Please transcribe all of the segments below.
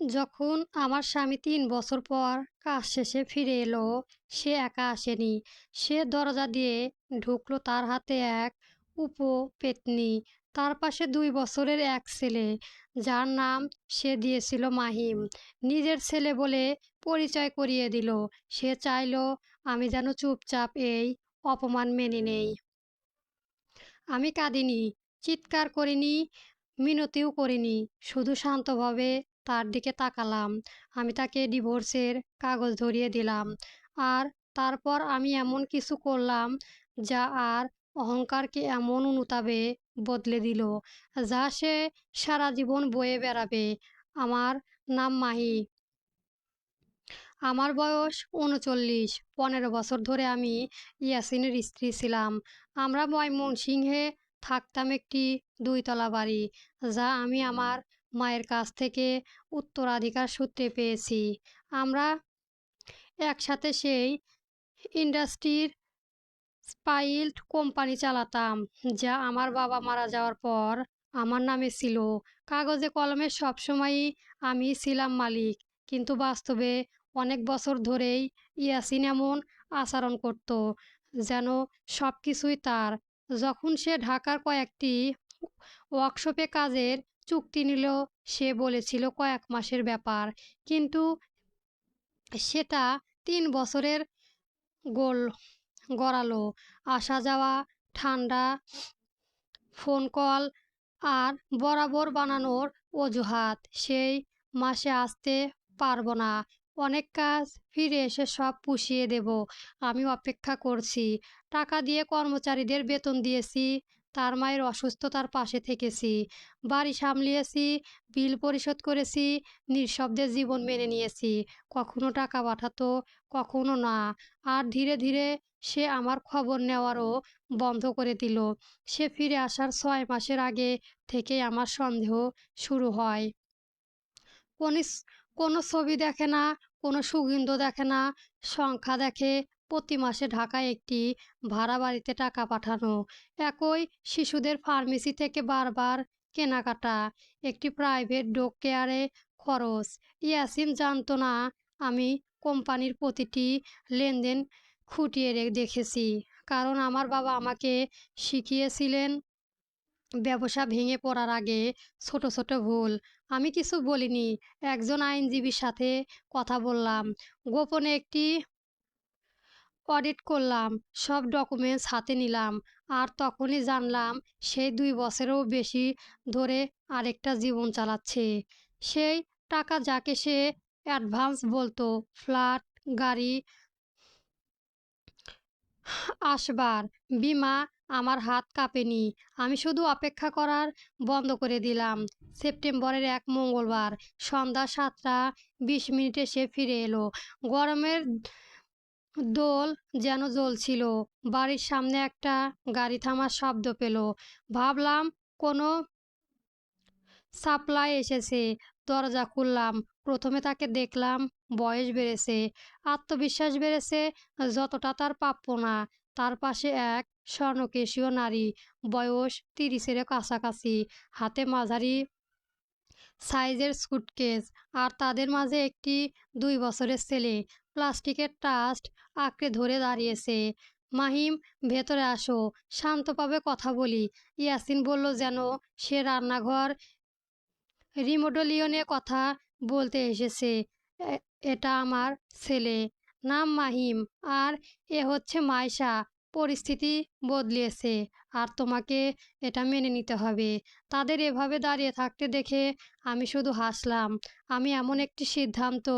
যখন আমার স্বামী ৩ বছর পর কাজ শেষে ফিরে এলো, সে একা আসেনি। সে দরজা দিয়ে ঢুকলো, তার হাতে এক উপপেত্নী। তার পাশে ২ বছরের এক ছেলে, যার নাম সে দিয়েছিল মাহিম। নিজের ছেলে বলে পরিচয় করিয়ে দিল। সে চাইলো আমি যেন চুপচাপ এই অপমান মেনে নেই। আমি কাঁদিনি, চিৎকার করিনি, মিনতিও করিনি। শুধু শান্তভাবে তার দিকে তাকালাম। আমি তাকে ডিভোর্সের কাগজ ধরিয়ে দিলাম। আর তারপর আমি এমন কিছু করলাম যা আর অহংকারকে এমন অনুতাপে বদলে দিল, যা সে সারা জীবন বয়ে বেড়াবে। আমার নাম মাহি। আমার বয়স ৩৯। ১৫ বছর ধরে আমি ইয়াসিনের স্ত্রী ছিলাম। আমরা ময়মনসিংহে থাকতাম একটি ২ তলা বাড়ি, যা আমি আমার মায়ের কাছ থেকে উত্তরাধিকার সূত্রে পেয়েছি। আমরা একসাথে সেই ইন্ডাস্ট্রির স্পাইল্ড কোম্পানি চালাতাম, যা আমার বাবা মারা যাওয়ার পর আমার নামে ছিল। কাগজে কলমে সবসময়ই আমি ছিলাম মালিক, কিন্তু বাস্তবে অনেক বছর ধরেই ইয়াসিন এমন আচরণ করত যেন সব কিছুই তার। যখন সে ঢাকার কয়েকটি ওয়ার্কশপে কাজের চুক্তি নিল, সে বলেছিল কয়েক মাসের ব্যাপার, কিন্তু সেটা ৩ বছরের গোল গড়ালো। আসা যাওয়া, ঠান্ডা ফোন কল আর বরাবর বানানোর অজুহাত। সেই মাসে আসতে পারবো না, অনেক কাজ, ফিরে এসে সব পুষিয়ে দেব। আমি অপেক্ষা করছি, টাকা দিয়ে কর্মচারীদের বেতন দিয়েছি, তার মায়ের অসুস্থতার পাশে থেকেছি, বাড়ি সামলিয়েছি, বিল পরিশোধ করেছি, নিঃশব্দে জীবন মেনে নিয়েছি। কখনো টাকা পাঠাতো, কখনো না। আর ধীরে ধীরে সে আমার খবর নেওয়ারও বন্ধ করে দিল। সে ফিরে আসার ৬ মাসের আগে থেকেই আমার সন্দেহ শুরু হয়। কোনো কোনো ছবি দেখে না, কোনো সুগন্ধ দেখে না, সংখ্যা দেখে। প্রতি মাসে ঢাকায় একটি ভাড়া বাড়িতে টাকা পাঠানো, একই শিশুদের ফার্মেসি থেকে বারবার কেনাকাটা, একটি প্রাইভেট ডগ কেয়ারে খরচ। ইয়াসিন জানতো না আমি কোম্পানির প্রতিটি লেনদেন খুঁটিয়ে দেখেছি, কারণ আমার বাবা আমাকে শিখিয়েছিলেন ব্যবসা ভেঙে পড়ার আগে ছোট ছোট ভুল। আমি কিছু বলিনি। একজন আইনজীবীর সাথে কথা বললাম, গোপনে একটি অডিট করলাম, সব ডকুমেন্টস হাতে নিলাম। আর তখনই জানলাম সেই ২ বছরেরও বেশি ধরে আরেকটা জীবন চালাচ্ছে। সেই টাকা যাকে সে অ্যাডভান্স বলতো, ফ্ল্যাট, গাড়ি, আসবার বীমা, আমার হাত কাঁপেনি। আমি শুধু অপেক্ষা করার বন্ধ করে দিলাম। সেপ্টেম্বরের এক মঙ্গলবার সন্ধ্যা ৭টা ২০ মিনিটে সে ফিরে এলো। গরমের দোল যেন জ্বলছিল। বাড়ির সামনে একটা গাড়ি থামার শব্দ পেল। ভাবলাম কোনো সাপ্লাই এসেছে। দরজা খুললাম। প্রথমে তাকে দেখলাম। বয়স বেড়েছে, আত্মবিশ্বাস বেড়েছে, যতটা তার প্রাপ্য না। তার পাশে এক স্বর্ণকেশীয় নারী, বয়স ৩০-এর কাছাকাছি, হাতে মাঝারি সাইজের সুটকেস, আর তাদের মাঝে একটি ২ বছরের ছেলে প্লাস্টিকের ট্রাস্ট আঁকড়ে ধরে দাঁড়িয়েছে। মাহিম, ভেতরে আসো, শান্তভাবে কথা বলি। ইয়াসিন বলল যেন সে রান্নাঘর রিমোডেলিয়নে কথা বলতে এসেছে। এ- এটা আমার ছেলে, নাম মাহিম, আর এ হচ্ছে মাইশা। পরিস্থিতি বদলিয়েছে, আর তোমাকে এটা মেনে নিতে হবে। তাদের এভাবে দাঁড়িয়ে থাকতে দেখে আমি শুধু হাসলাম। আমি এমন একটি সিদ্ধান্ত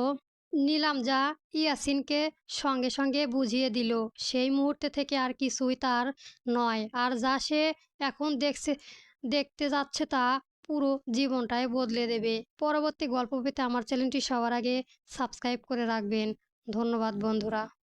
নিলাম যা ইয়াসিনকে সঙ্গে সঙ্গে বুঝিয়ে দিল সেই মুহূর্তে থেকে আর কিছুই তার নয়, আর যা সে এখন দেখতে যাচ্ছে তা পুরো জীবনটাই বদলে দেবে। পরবর্তী গল্প পেতে আমার চ্যানেলটি সবার আগে সাবস্ক্রাইব করে রাখবেন। ধন্যবাদ বন্ধুরা।